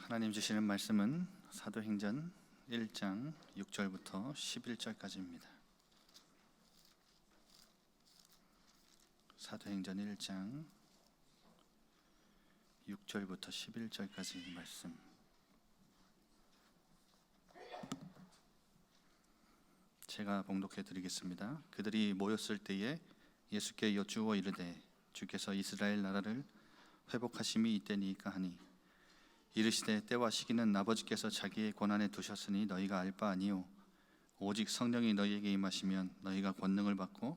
하나님 주시는 말씀은 사도행전 1장 6절부터 11절까지입니다. 사도행전 1장 6절부터 11절까지 말씀. 제가 봉독해 드리겠습니다. 그들이 모였을 때에 예수께 여쭈어 이르되 주께서 이스라엘 나라를 회복하심이 이때니까 하니 이르시되 때와 시기는 아버지께서 자기의 권한에 두셨으니 너희가 알 바 아니요 오직 성령이 너희에게 임하시면 너희가 권능을 받고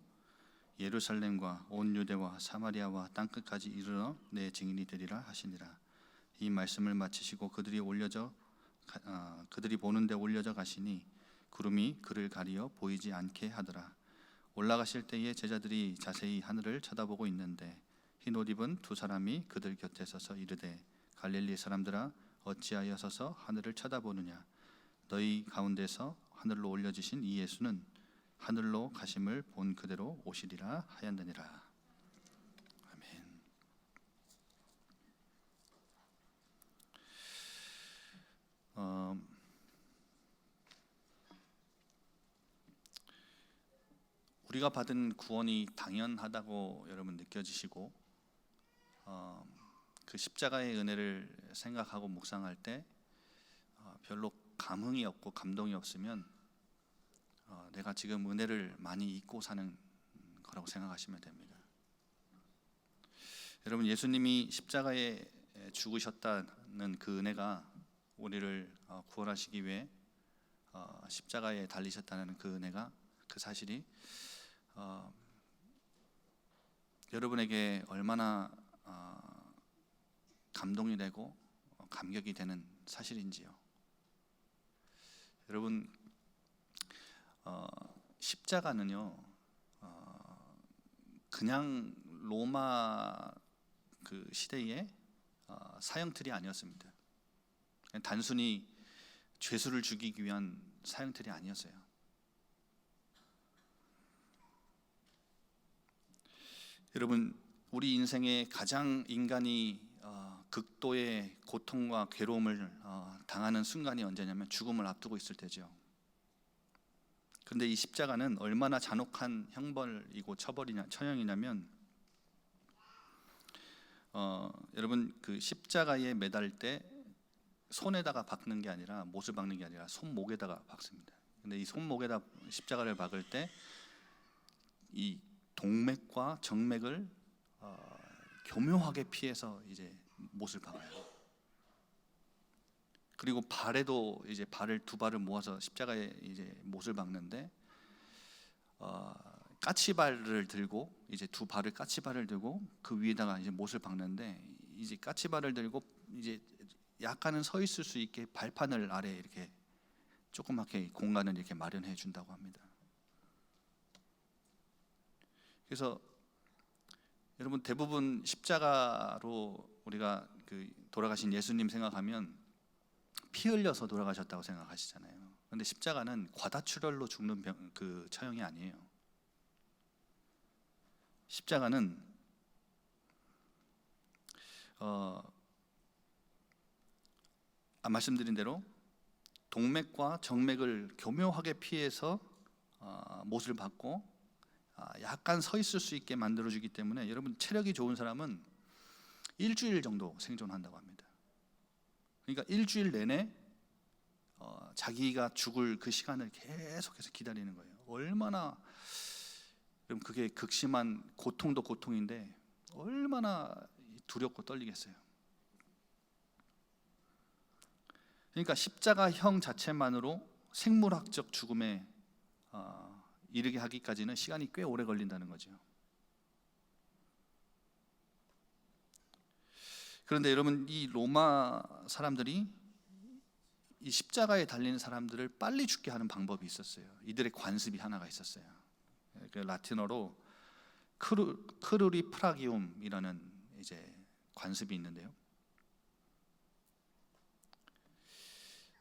예루살렘과 온 유대와 사마리아와 땅끝까지 이르러 내 증인이 되리라 하시니라. 이 말씀을 마치시고 그들이 보는데 올려져 가시니 구름이 그를 가리어 보이지 않게 하더라. 올라가실 때에 제자들이 자세히 하늘을 쳐다보고 있는데 흰 옷 입은 두 사람이 그들 곁에 서서 이르되 갈릴리 사람들아 어찌하여 서서 하늘을 쳐다보느냐. 너희 가운데서 하늘로 올려지신 이 예수는 하늘로 가심을 본 그대로 오시리라 하였느니라. 아멘. 우리가 받은 구원이 당연하다고 여러분 느껴지시고 그 십자가의 은혜를 생각하고 묵상할 때 별로 감흥이 없고 감동이 없으면 내가 지금 은혜를 많이 잊고 사는 거라고 생각하시면 됩니다. 여러분, 예수님이 십자가에 죽으셨다는 그 은혜가 우리를 구원하시기 위해 십자가에 달리셨다는 그 은혜가, 그 사실이 여러분에게 얼마나 감동이 되고 감격이 되는 사실인지요. 여러분, 십자가는요 그냥 로마 그 시대의 사형틀이 아니었습니다. 단순히 죄수를 죽이기 위한 사형틀이 아니었어요. 여러분, 우리 인생의 가장 인간이 극도의 고통과 괴로움을 당하는 순간이 언제냐면 죽음을 앞두고 있을 때죠. 그런데 이 십자가는 얼마나 잔혹한 형벌이고 처형이냐면 여러분, 그 십자가에 매달 때 손에다가 박는 게 아니라, 못을 박는 게 아니라 손목에다가 박습니다. 근데 이 손목에다 십자가를 박을 때 이 동맥과 정맥을 교묘하게 피해서 이제 못을 박아요. 그리고 발에도 이제 두 발을 모아서 십자가에 이제 못을 박는데 까치발을 들고, 이제 두 발을 까치발을 들고 그 위에다가 이제 못을 박는데, 이제 까치발을 들고 이제 약간은 서 있을 수 있게 발판을 아래 이렇게 조그맣게 공간을 이렇게 마련해 준다고 합니다. 그래서 여러분, 대부분 십자가로 우리가 그 돌아가신 예수님 생각하면 피 흘려서 돌아가셨다고 생각하시잖아요. 그런데 십자가는 과다출혈로 죽는 그 처형이 아니에요. 십자가는 말씀드린 대로 동맥과 정맥을 교묘하게 피해서 못을 박고 약간 서 있을 수 있게 만들어주기 때문에 여러분, 체력이 좋은 사람은 일주일 정도 생존한다고 합니다. 그러니까 일주일 내내 자기가 죽을 그 시간을 계속해서 기다리는 거예요. 얼마나, 그럼 그게 극심한 고통도 고통인데 얼마나 두렵고 떨리겠어요. 그러니까 십자가형 자체만으로 생물학적 죽음에 이르게 하기까지는 시간이 꽤 오래 걸린다는 거죠. 그런데 여러분, 이 로마 사람들이 이 십자가에 달리는 사람들을 빨리 죽게 하는 방법이 있었어요. 이들의 관습이 하나가 있었어요. 그 라틴어로 크루리 프라기움이라는 이제 관습이 있는데요.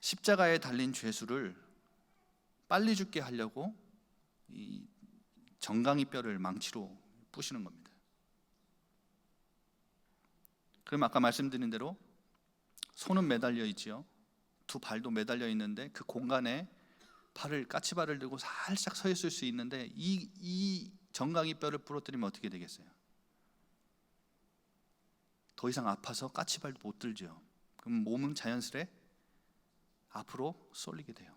십자가에 달린 죄수를 빨리 죽게 하려고 이 정강이 뼈를 망치로 부시는 겁니다. 그럼 아까 말씀드린 대로 손은 매달려 있지요. 두 발도 매달려 있는데 그 공간에 까치발을 들고 살짝 서 있을 수 있는데 이 정강이 뼈를 부러뜨리면 어떻게 되겠어요? 더 이상 아파서 까치발도 못 들죠. 그럼 몸은 자연스레 앞으로 쏠리게 돼요.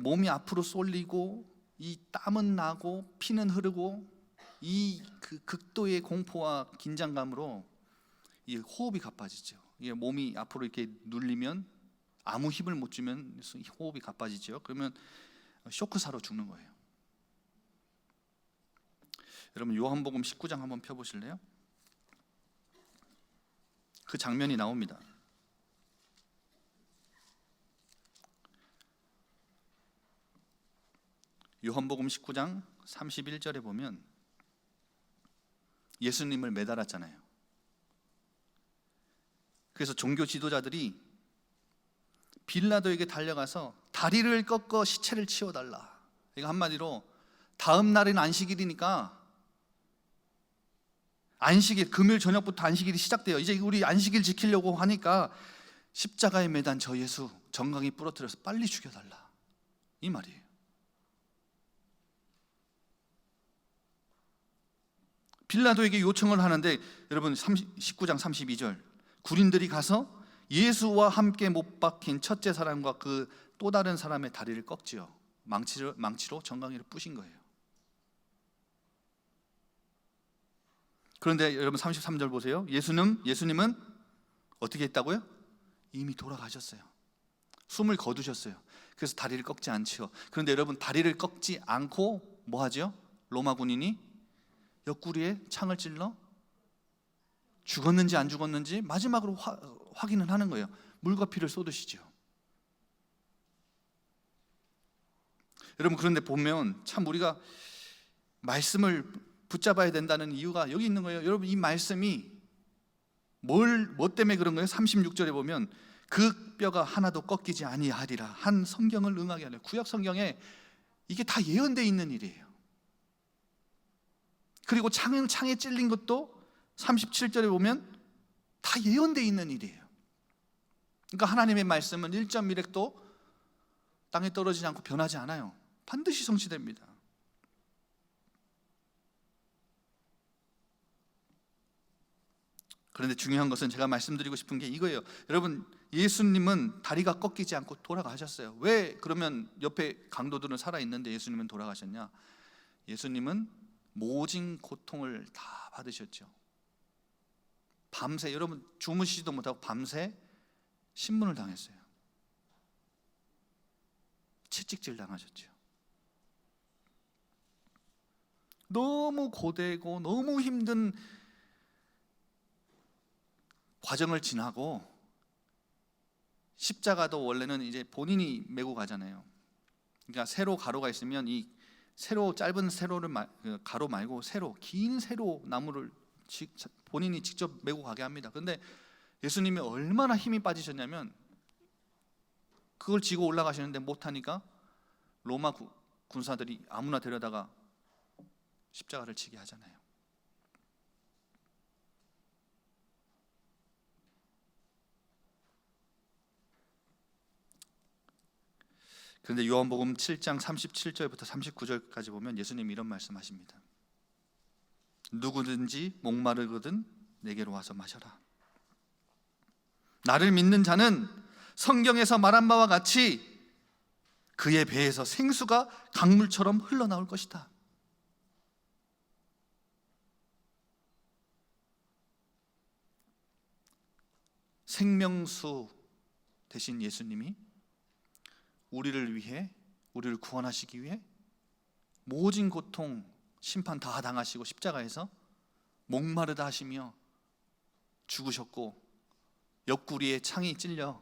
몸이 앞으로 쏠리고 이 땀은 나고 피는 흐르고 이 그 극도의 공포와 긴장감으로 이 호흡이 가빠지죠. 이게 몸이 앞으로 이렇게 눌리면 아무 힘을 못 주면 호흡이 가빠지죠. 그러면 쇼크사로 죽는 거예요. 여러분 요한복음 19장 한번 펴보실래요? 그 장면이 나옵니다. 요한복음 19장 31절에 보면 예수님을 매달았잖아요. 그래서 종교 지도자들이 빌라도에게 달려가서 다리를 꺾어 시체를 치워달라. 이거 한마디로 다음 날은 안식일이니까 안식일, 금요일 저녁부터 안식일이 시작돼요. 이제 우리 안식일 지키려고 하니까 십자가에 매단 저 예수 정강이 부러뜨려서 빨리 죽여달라, 이 말이에요. 빌라도에게 요청을 하는데 여러분 19장 32절 군인들이 가서 예수와 함께 못 박힌 첫째 사람과 그 또 다른 사람의 다리를 꺾지요. 망치로 정강이를 부신 거예요. 그런데 여러분 33절 보세요. 예수님은 어떻게 했다고요? 이미 돌아가셨어요. 숨을 거두셨어요. 그래서 다리를 꺾지 않지요. 그런데 여러분 다리를 꺾지 않고 뭐 하죠? 로마 군인이 옆구리에 창을 찔러 죽었는지 안 죽었는지 마지막으로 확인을 하는 거예요. 물과 피를 쏟으시죠. 여러분 그런데 보면 참 우리가 말씀을 붙잡아야 된다는 이유가 여기 있는 거예요. 여러분 이 말씀이 뭐 때문에 그런 거예요? 36절에 보면 그 뼈가 하나도 꺾이지 아니하리라 한 성경을 응하게 하려. 구약 성경에 이게 다 예언되어 있는 일이에요. 그리고 창에 찔린 것도 37절에 보면 다 예언되어 있는 일이에요. 그러니까 하나님의 말씀은 1.1획도 땅에 떨어지지 않고 변하지 않아요. 반드시 성취됩니다. 그런데 중요한 것은 제가 말씀드리고 싶은 게 이거예요. 여러분 예수님은 다리가 꺾이지 않고 돌아가셨어요. 왜 그러면 옆에 강도들은 살아있는데 예수님은 돌아가셨냐? 예수님은 모진 고통을 다 받으셨죠. 밤새 여러분 주무시지도 못하고 밤새 신문을 당했어요. 채찍질 당하셨죠. 너무 고되고 너무 힘든 과정을 지나고 십자가도 원래는 이제 본인이 메고 가잖아요. 그러니까 세로 가로가 있으면 이 세로 짧은 세로를 가로 말고 세로 긴 세로 나무를 본인이 직접 메고 가게 합니다. 그런데 예수님이 얼마나 힘이 빠지셨냐면 그걸 지고 올라가시는데 못하니까 로마 군사들이 아무나 데려다가 십자가를 지게 하잖아요. 그런데 요한복음 7장 37절부터 39절까지 보면 예수님이 이런 말씀하십니다. 누구든지 목마르거든 내게로 와서 마셔라. 나를 믿는 자는 성경에서 말한 바와 같이 그의 배에서 생수가 강물처럼 흘러나올 것이다. 생명수 대신 예수님이 우리를 위해, 우리를 구원하시기 위해 모진 고통, 심판 다 당하시고 십자가에서 목마르다 하시며 죽으셨고 옆구리에 창이 찔려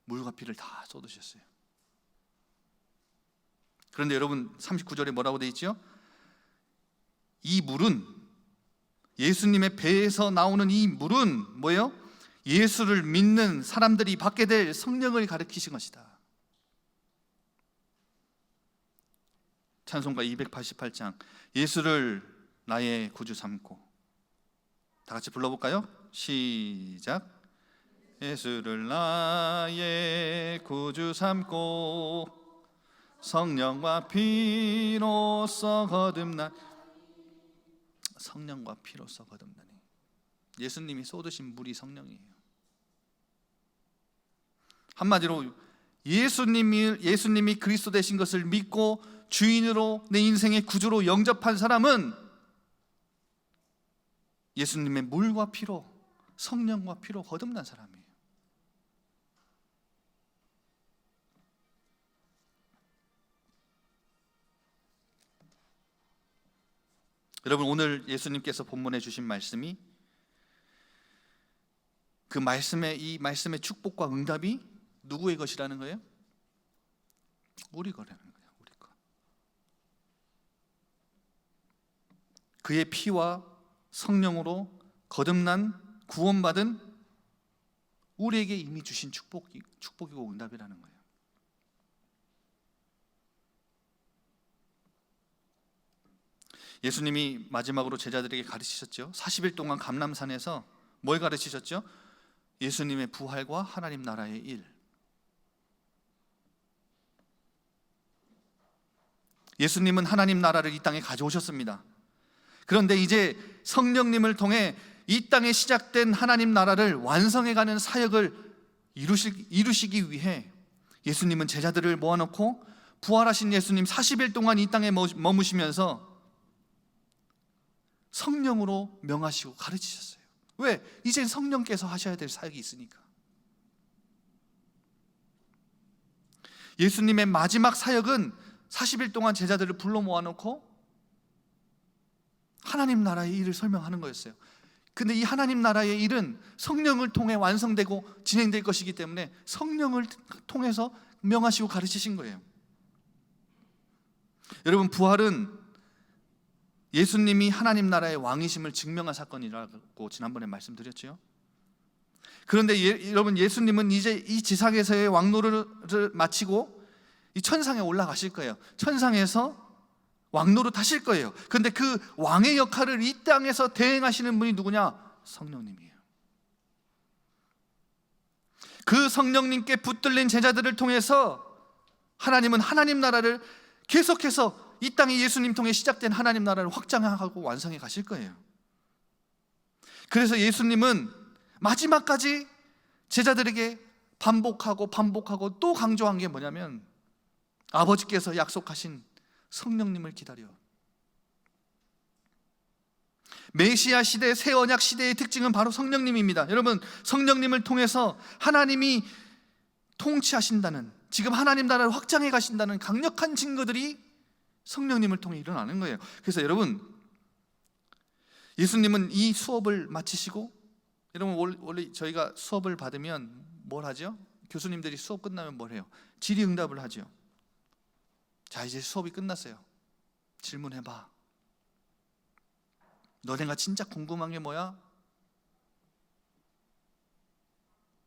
물과 피를 다 쏟으셨어요. 그런데 여러분 39절에 뭐라고 되어 있죠? 이 물은, 예수님의 배에서 나오는 이 물은 뭐예요? 예수를 믿는 사람들이 받게 될 성령을 가리키신 것이다. 찬송가 288장 예수를 나의 구주 삼고 다 같이 불러볼까요? 시작. 예수를 나의 구주 삼고 성령과 피로써 거듭난, 성령과 피로써 거듭나니, 예수님이 쏟으신 물이 성령이에요. 한마디로 예수님이 그리스도 되신 것을 믿고 주인으로, 내 인생의 구주로 영접한 사람은 예수님의 물과 피로, 성령과 피로 거듭난 사람이에요. 여러분, 오늘 예수님께서 본문에 주신 말씀이, 그 이 말씀의 축복과 응답이 누구의 것이라는 거예요? 우리 거라는 거예요. 우리 거. 그의 피와 성령으로 거듭난, 구원받은 우리에게 이미 주신 축복이고 응답이라는 거예요. 예수님이 마지막으로 제자들에게 가르치셨죠. 40일 동안 감람산에서 뭘 가르치셨죠? 예수님의 부활과 하나님 나라의 일. 예수님은 하나님 나라를 이 땅에 가져오셨습니다. 그런데 이제 성령님을 통해 이 땅에 시작된 하나님 나라를 완성해가는 사역을 이루시기 위해 예수님은 제자들을 모아놓고 부활하신 예수님 40일 동안 이 땅에 머무시면서 성령으로 명하시고 가르치셨어요. 왜? 이젠 성령께서 하셔야 될 사역이 있으니까. 예수님의 마지막 사역은 40일 동안 제자들을 불러 모아놓고 하나님 나라의 일을 설명하는 거였어요. 근데 이 하나님 나라의 일은 성령을 통해 완성되고 진행될 것이기 때문에 성령을 통해서 명하시고 가르치신 거예요. 여러분, 부활은 예수님이 하나님 나라의 왕이심을 증명한 사건이라고 지난번에 말씀드렸죠. 그런데 여러분, 예수님은 이제 이 지상에서의 왕노릇을 마치고 이 천상에 올라가실 거예요. 천상에서 왕노릇 하실 거예요. 그런데 그 왕의 역할을 이 땅에서 대행하시는 분이 누구냐? 성령님이에요. 그 성령님께 붙들린 제자들을 통해서 하나님은 하나님 나라를 계속해서 이 땅에 예수님 통해 시작된 하나님 나라를 확장하고 완성해 가실 거예요. 그래서 예수님은 마지막까지 제자들에게 반복하고 또 강조한 게 뭐냐면, 아버지께서 약속하신 성령님을 기다려. 메시아 시대, 새 언약 시대의 특징은 바로 성령님입니다. 여러분, 성령님을 통해서 하나님이 통치하신다는, 지금 하나님 나라를 확장해 가신다는 강력한 증거들이 성령님을 통해 일어나는 거예요. 그래서 여러분, 예수님은 이 수업을 마치시고, 여러분 원래 저희가 수업을 받으면 뭘 하죠? 교수님들이 수업 끝나면 뭘 해요? 질의응답을 하죠. 자, 이제 수업이 끝났어요. 질문해봐. 너네가 진짜 궁금한 게 뭐야?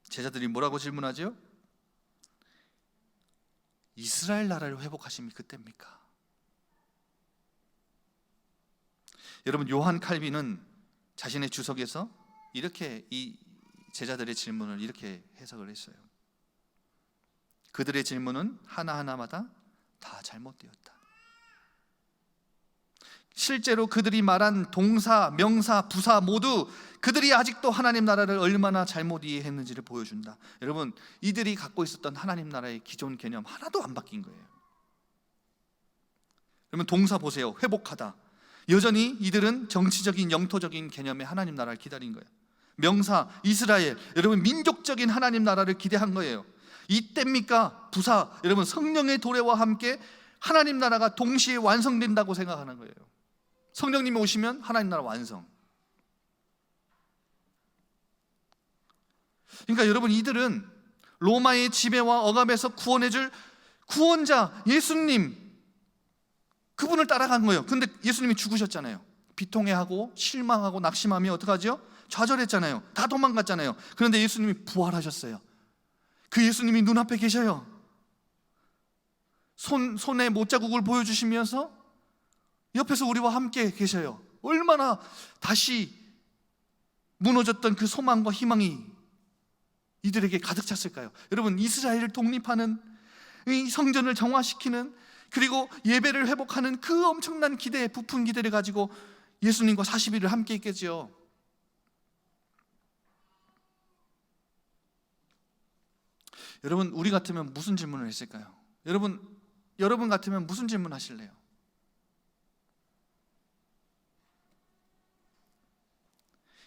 제자들이 뭐라고 질문하죠? 이스라엘 나라를 회복하심이 그때입니까? 여러분, 요한 칼빈은 자신의 주석에서 이렇게 이 제자들의 질문을 이렇게 해석을 했어요. 그들의 질문은 하나하나마다 다 잘못되었다. 실제로 그들이 말한 동사, 명사, 부사 모두 그들이 아직도 하나님 나라를 얼마나 잘못 이해했는지를 보여준다. 여러분, 이들이 갖고 있었던 하나님 나라의 기존 개념 하나도 안 바뀐 거예요. 그러면 동사 보세요. 회복하다. 여전히 이들은 정치적인, 영토적인 개념의 하나님 나라를 기다린 거예요. 명사, 이스라엘. 여러분, 민족적인 하나님 나라를 기대한 거예요. 이때입니까? 부사, 여러분, 성령의 도래와 함께 하나님 나라가 동시에 완성된다고 생각하는 거예요. 성령님이 오시면 하나님 나라 완성. 그러니까 여러분, 이들은 로마의 지배와 억압에서 구원해줄 구원자 예수님, 그분을 따라간 거예요. 근데 예수님이 죽으셨잖아요. 비통해하고 실망하고 낙심하며 어떡하죠? 좌절했잖아요. 다 도망갔잖아요. 그런데 예수님이 부활하셨어요. 그 예수님이 눈앞에 계셔요. 손에 못자국을 보여주시면서 옆에서 우리와 함께 계셔요. 얼마나 다시 무너졌던 그 소망과 희망이 이들에게 가득 찼을까요? 여러분, 이스라엘을 독립하는, 이 성전을 정화시키는, 그리고 예배를 회복하는 그 엄청난 기대, 부푼 기대를 가지고 예수님과 40일을 함께 있겠지요. 여러분, 우리 같으면 무슨 질문을 했을까요? 여러분 같으면 무슨 질문 하실래요?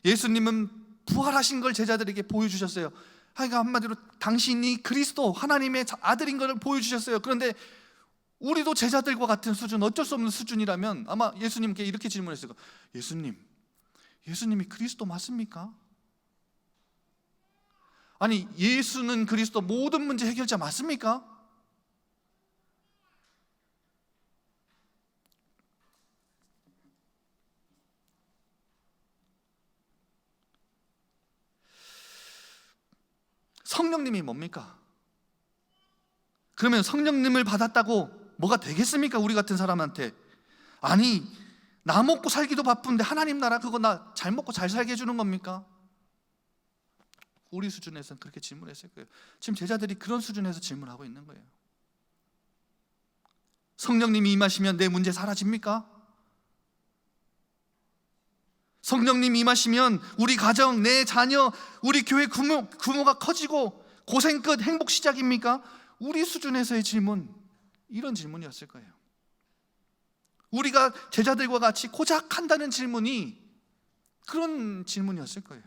예수님은 부활하신 걸 제자들에게 보여주셨어요. 그러니까 한마디로 당신이 그리스도, 하나님의 아들인 것을 보여주셨어요. 그런데 우리도 제자들과 같은 수준, 어쩔 수 없는 수준이라면 아마 예수님께 이렇게 질문했을 거예요. 예수님이 그리스도 맞습니까? 아니, 예수는 그리스도 모든 문제 해결자 맞습니까? 성령님이 뭡니까? 그러면 성령님을 받았다고 뭐가 되겠습니까? 우리 같은 사람한테. 아니, 나 먹고 살기도 바쁜데 하나님 나라 그거 나 잘 먹고 잘 살게 해주는 겁니까? 우리 수준에서는 그렇게 질문했을 거예요. 지금 제자들이 그런 수준에서 질문하고 있는 거예요. 성령님이 임하시면 내 문제 사라집니까? 성령님이 임하시면 우리 가정, 내 자녀, 우리 교회 규모가 커지고 고생 끝 행복 시작입니까? 우리 수준에서의 질문, 이런 질문이었을 거예요. 우리가 제자들과 같이 고작 한다는 질문이 그런 질문이었을 거예요.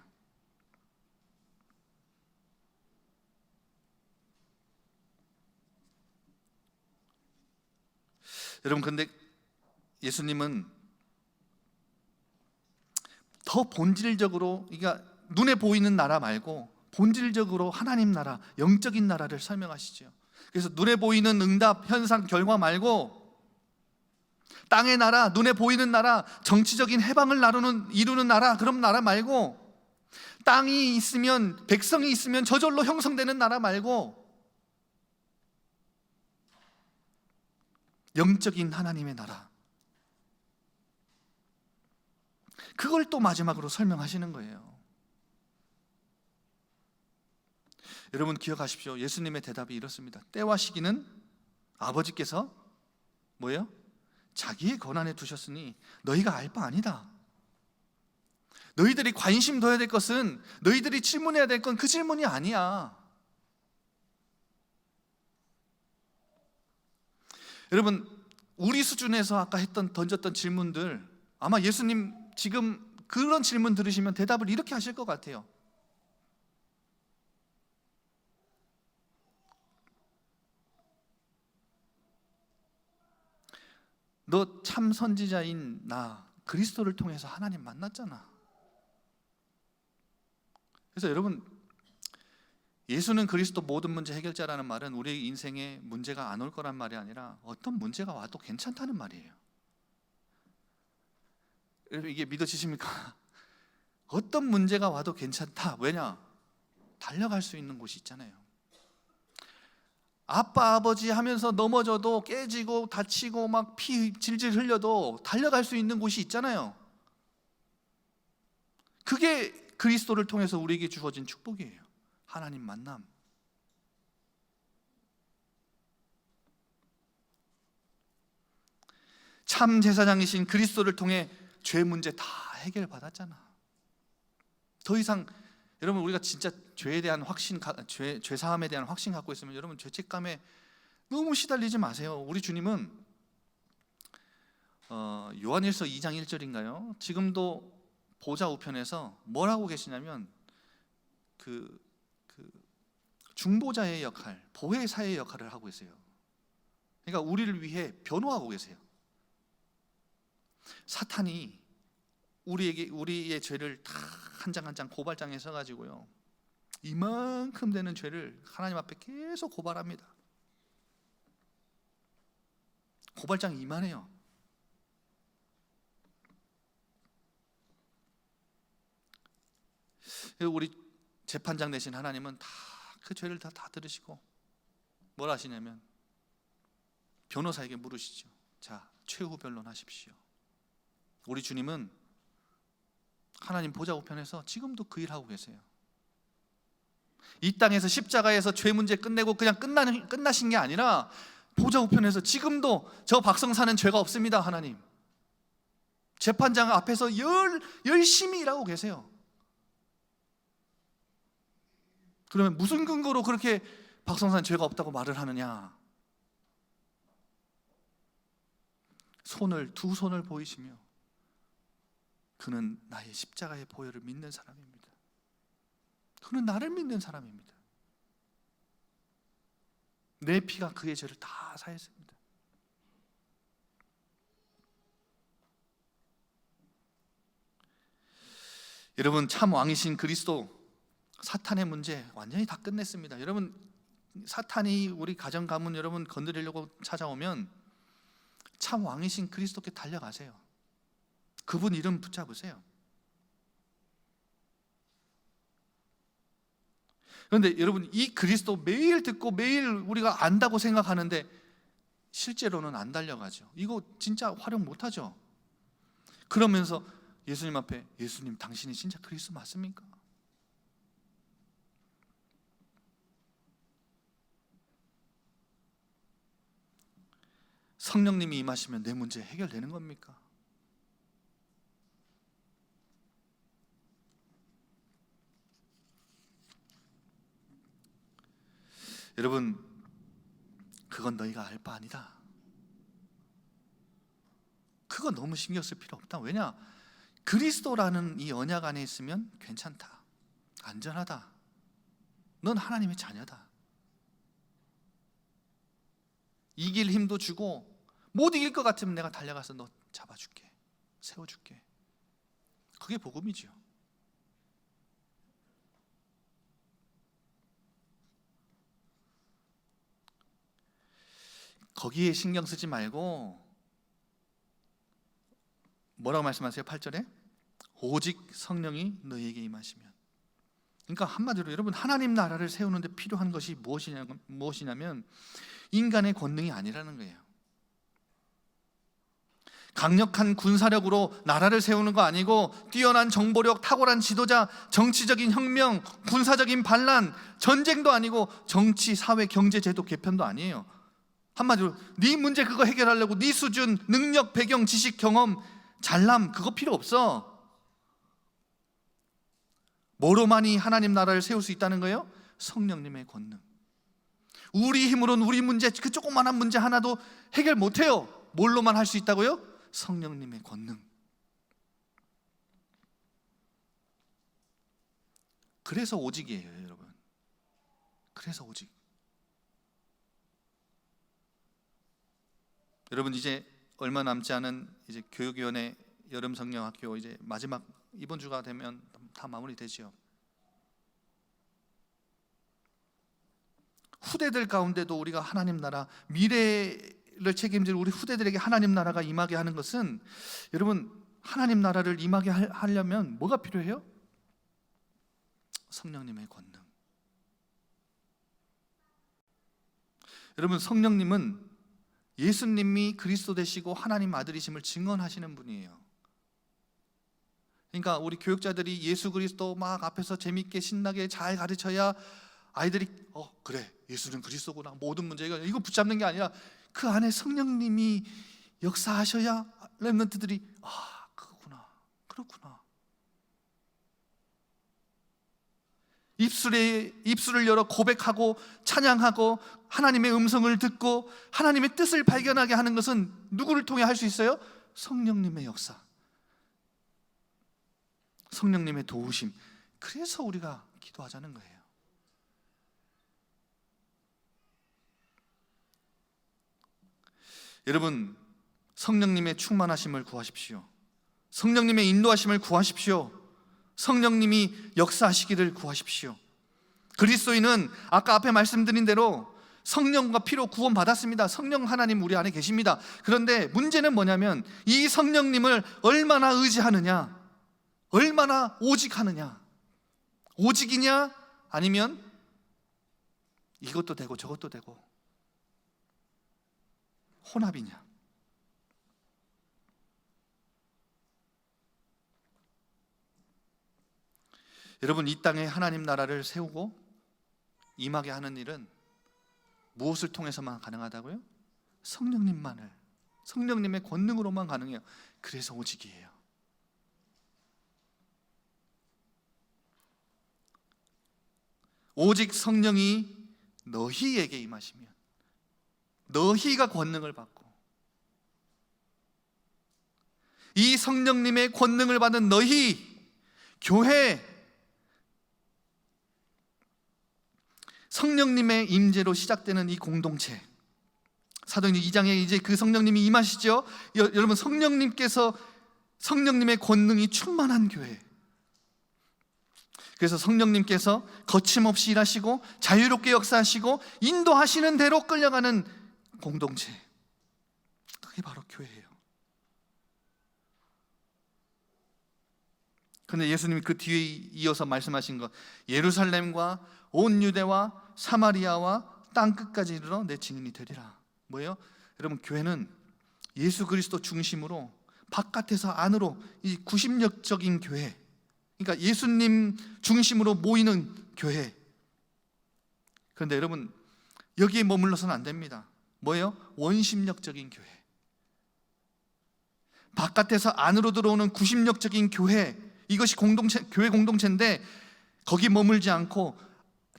여러분, 근데 예수님은 더 본질적으로, 그러니까 눈에 보이는 나라 말고 본질적으로 하나님 나라, 영적인 나라를 설명하시죠. 그래서 눈에 보이는 응답, 현상, 결과 말고 땅의 나라, 눈에 보이는 나라, 정치적인 해방을 이루는 나라, 그런 나라 말고, 땅이 있으면, 백성이 있으면 저절로 형성되는 나라 말고 영적인 하나님의 나라, 그걸 또 마지막으로 설명하시는 거예요. 여러분 기억하십시오. 예수님의 대답이 이렇습니다. 때와 시기는 아버지께서 뭐예요? 자기의 권한에 두셨으니 너희가 알 바 아니다. 너희들이 관심 둬야 될 것은, 너희들이 질문해야 될 건 그 질문이 아니야. 여러분, 우리 수준에서 아까 던졌던 질문들, 아마 예수님 지금 그런 질문 들으시면 대답을 이렇게 하실 것 같아요. 너 참 선지자인 나 그리스도를 통해서 하나님 만났잖아. 그래서 여러분, 예수는 그리스도 모든 문제 해결자라는 말은 우리 인생에 문제가 안 올 거란 말이 아니라 어떤 문제가 와도 괜찮다는 말이에요. 여러분, 이게 믿어지십니까? 어떤 문제가 와도 괜찮다. 왜냐? 달려갈 수 있는 곳이 있잖아요. 아빠 아버지 하면서 넘어져도 깨지고 다치고 막 피 질질 흘려도 달려갈 수 있는 곳이 있잖아요. 그게 그리스도를 통해서 우리에게 주어진 축복이에요. 하나님 만남. 참 제사장이신 그리스도를 통해 죄 문제 다 해결받았잖아. 더 이상, 여러분, 우리가 진짜 죄에 대한 확신, 죄 사함에 대한 확신 갖고 있으면 여러분 죄책감에 너무 시달리지 마세요. 우리 주님은 요한일서 2장 1절인가요? 지금도 보좌 우편에서 뭐라고 계시냐면 그 중보자의 역할, 보혜사의 역할을 하고 계세요. 그러니까 우리를 위해 변호하고 계세요. 사탄이 우리의 죄를 다 한 장 한 장 고발장에 써가지고요, 이만큼 되는 죄를 하나님 앞에 계속 고발합니다. 고발장이 이만해요. 우리 재판장 되신 하나님은 다 그 죄를 다 들으시고 뭘 하시냐면 변호사에게 물으시죠. 자, 최후 변론하십시오. 우리 주님은 하나님 보좌 우편에서 지금도 그 일하고 계세요. 이 땅에서 십자가에서 죄 문제 끝내고 그냥 끝나신 게 아니라 보좌 우편에서 지금도 저 박성 사는 죄가 없습니다. 하나님 재판장 앞에서 열심히 일하고 계세요. 그러면 무슨 근거로 그렇게 박성산 죄가 없다고 말을 하느냐? 두 손을 보이시며 그는 나의 십자가의 보혈을 믿는 사람입니다. 그는 나를 믿는 사람입니다. 내 피가 그의 죄를 다 사했습니다. 여러분, 참 왕이신 그리스도, 사탄의 문제 완전히 다 끝냈습니다. 여러분, 사탄이 우리 가정 가문 여러분 건드리려고 찾아오면 참 왕이신 그리스도께 달려가세요. 그분 이름 붙잡으세요. 그런데 여러분, 이 그리스도 매일 듣고 매일 우리가 안다고 생각하는데 실제로는 안 달려가죠. 이거 진짜 활용 못하죠. 그러면서 예수님 앞에, 예수님 당신이 진짜 그리스도 맞습니까? 성령님이 임하시면 내 문제 해결되는 겁니까? 여러분, 그건 너희가 알 바 아니다. 그건 너무 신경 쓸 필요 없다. 왜냐? 그리스도라는 이 언약 안에 있으면 괜찮다, 안전하다, 넌 하나님의 자녀다. 이길 힘도 주고 못 이길 것 같으면 내가 달려가서 너 잡아줄게, 세워줄게. 그게 복음이죠. 거기에 신경 쓰지 말고 뭐라고 말씀하세요? 8절에 오직 성령이 너희에게 임하시면. 그러니까 한마디로 여러분, 하나님 나라를 세우는데 필요한 것이 무엇이냐면 인간의 권능이 아니라는 거예요. 강력한 군사력으로 나라를 세우는 거 아니고 뛰어난 정보력, 탁월한 지도자, 정치적인 혁명, 군사적인 반란, 전쟁도 아니고 정치, 사회, 경제, 제도 개편도 아니에요. 한마디로 네 문제 그거 해결하려고 네 수준, 능력, 배경, 지식, 경험, 잘남 그거 필요 없어. 뭐로만이 하나님 나라를 세울 수 있다는 거예요? 성령님의 권능. 우리 힘으로는 우리 문제, 그 조그만한 문제 하나도 해결 못해요. 뭘로만 할 수 있다고요? 성령님의 권능. 그래서 오직이에요, 여러분. 그래서 오직. 여러분, 이제 얼마 남지 않은 이제 교육위원회 여름 성령학교 이제 마지막 이번 주가 되면 다 마무리되지요. 후대들 가운데도 우리가 하나님 나라, 미래를 책임질 우리 후대들에게 하나님 나라가 임하게 하는 것은, 여러분, 하나님 나라를 임하게 하려면 뭐가 필요해요? 성령님의 권능. 여러분, 성령님은 예수님이 그리스도 되시고 하나님 아들이심을 증언하시는 분이에요. 그러니까 우리 교육자들이 예수 그리스도 막 앞에서 재밌게 신나게 잘 가르쳐야 아이들이 그래, 예수는 그리스도구나, 모든 문제가 이거 붙잡는 게 아니라 그 안에 성령님이 역사하셔야 렘넌트들이 그거구나, 그렇구나. 입술을 열어 고백하고 찬양하고 하나님의 음성을 듣고 하나님의 뜻을 발견하게 하는 것은 누구를 통해 할 수 있어요? 성령님의 역사, 성령님의 도우심. 그래서 우리가 기도하자는 거예요. 여러분, 성령님의 충만하심을 구하십시오. 성령님의 인도하심을 구하십시오. 성령님이 역사하시기를 구하십시오. 그리스도인은 아까 앞에 말씀드린 대로 성령과 피로 구원받았습니다. 성령 하나님 우리 안에 계십니다. 그런데 문제는 뭐냐면 이 성령님을 얼마나 의지하느냐, 얼마나 오직하느냐. 오직이냐, 아니면 이것도 되고 저것도 되고 혼합이냐. 여러분, 이 땅에 하나님 나라를 세우고 임하게 하는 일은 무엇을 통해서만 가능하다고요? 성령님의 권능으로만 가능해요. 그래서 오직이에요. 오직 성령이 너희에게 임하시면 너희가 권능을 받고, 이 성령님의 권능을 받은 너희 교회, 성령님의 임재로 시작되는 이 공동체, 사도행전 2장에 이제 그 성령님이 임하시죠. 여러분, 성령님의 권능이 충만한 교회, 그래서 성령님께서 거침없이 일하시고 자유롭게 역사하시고 인도하시는 대로 끌려가는 공동체, 그게 바로 교회예요. 그런데 예수님이 그 뒤에 이어서 말씀하신 것, 예루살렘과 온 유대와 사마리아와 땅끝까지 이르러 내 증인이 되리라. 뭐예요? 여러분, 교회는 예수 그리스도 중심으로 바깥에서 안으로 이 구심력적인 교회, 그러니까 예수님 중심으로 모이는 교회. 그런데 여러분, 여기에 머물러서는 안 됩니다. 뭐예요? 원심력적인 교회. 바깥에서 안으로 들어오는 구심력적인 교회, 이것이 교회 공동체인데, 거기 머물지 않고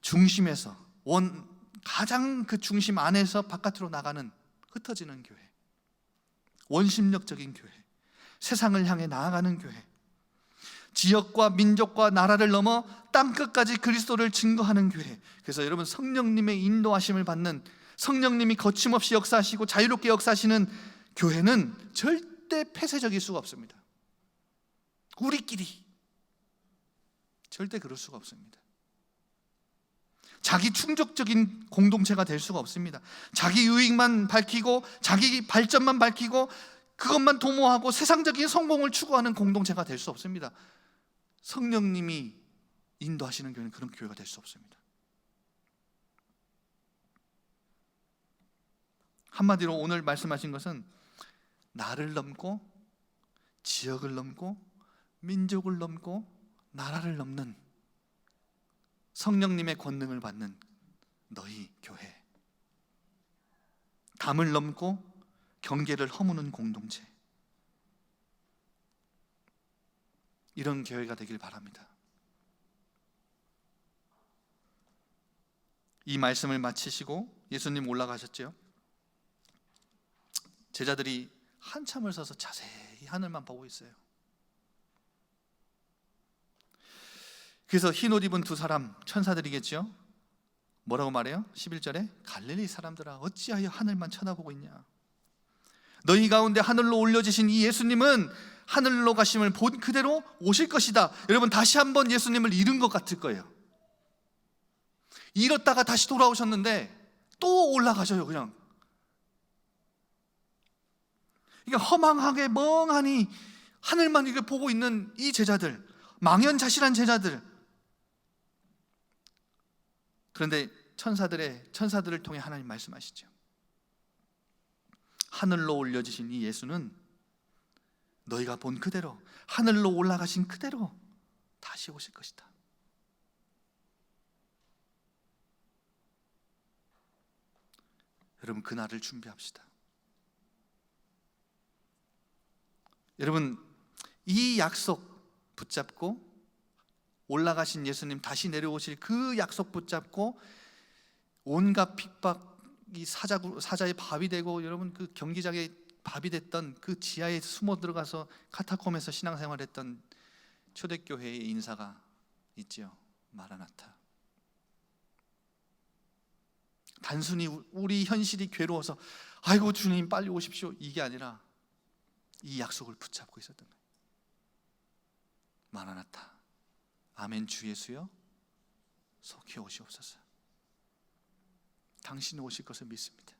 중심에서, 가장 그 중심 안에서 바깥으로 나가는, 흩어지는 교회, 원심력적인 교회, 세상을 향해 나아가는 교회, 지역과 민족과 나라를 넘어 땅끝까지 그리스도를 증거하는 교회. 그래서 여러분, 성령님의 인도하심을 받는, 성령님이 거침없이 역사하시고 자유롭게 역사하시는 교회는 절대 폐쇄적일 수가 없습니다. 우리끼리 절대 그럴 수가 없습니다. 자기 충족적인 공동체가 될 수가 없습니다. 자기 유익만 밝히고 자기 발전만 밝히고 그것만 도모하고 세상적인 성공을 추구하는 공동체가 될 수 없습니다. 성령님이 인도하시는 교회는 그런 교회가 될 수 없습니다. 한마디로 오늘 말씀하신 것은 나를 넘고 지역을 넘고 민족을 넘고 나라를 넘는 성령님의 권능을 받는 너희 교회, 담을 넘고 경계를 허무는 공동체, 이런 교회가 되길 바랍니다. 이 말씀을 마치시고 예수님 올라가셨죠. 제자들이 한참을 서서 자세히 하늘만 보고 있어요. 그래서 흰옷 입은 두 사람, 천사들이겠죠. 뭐라고 말해요? 11절에 갈릴리 사람들아 어찌하여 하늘만 쳐다보고 있냐. 너희 가운데 하늘로 올려지신 이 예수님은 하늘로 가심을 본 그대로 오실 것이다. 여러분, 다시 한번 예수님을 잃은 것 같을 거예요. 잃었다가 다시 돌아오셨는데 또 올라가셔요. 그냥 허망하게 멍하니 하늘만 이렇게 보고 있는 이 제자들, 망연자실한 제자들. 그런데 천사들을 통해 하나님 말씀하시죠. 하늘로 올려지신 이 예수는 너희가 본 그대로, 하늘로 올라가신 그대로 다시 오실 것이다. 여러분, 그날을 준비합시다. 여러분, 이 약속 붙잡고 올라가신 예수님 다시 내려오실 그 약속 붙잡고 온갖 핍박이 사자의 밥이 되고, 여러분, 그 경기장의 밥이 됐던 그 지하에 숨어 들어가서 카타콤에서 신앙생활했던 초대교회의 인사가 있지요. 마라나타. 단순히 우리 현실이 괴로워서 아이고 주님 빨리 오십시오, 이게 아니라 이 약속을 붙잡고 있었던 거예요. 마라나타. 아멘 주 예수여 속히 오시옵소서. 당신이 오실 것을 믿습니다.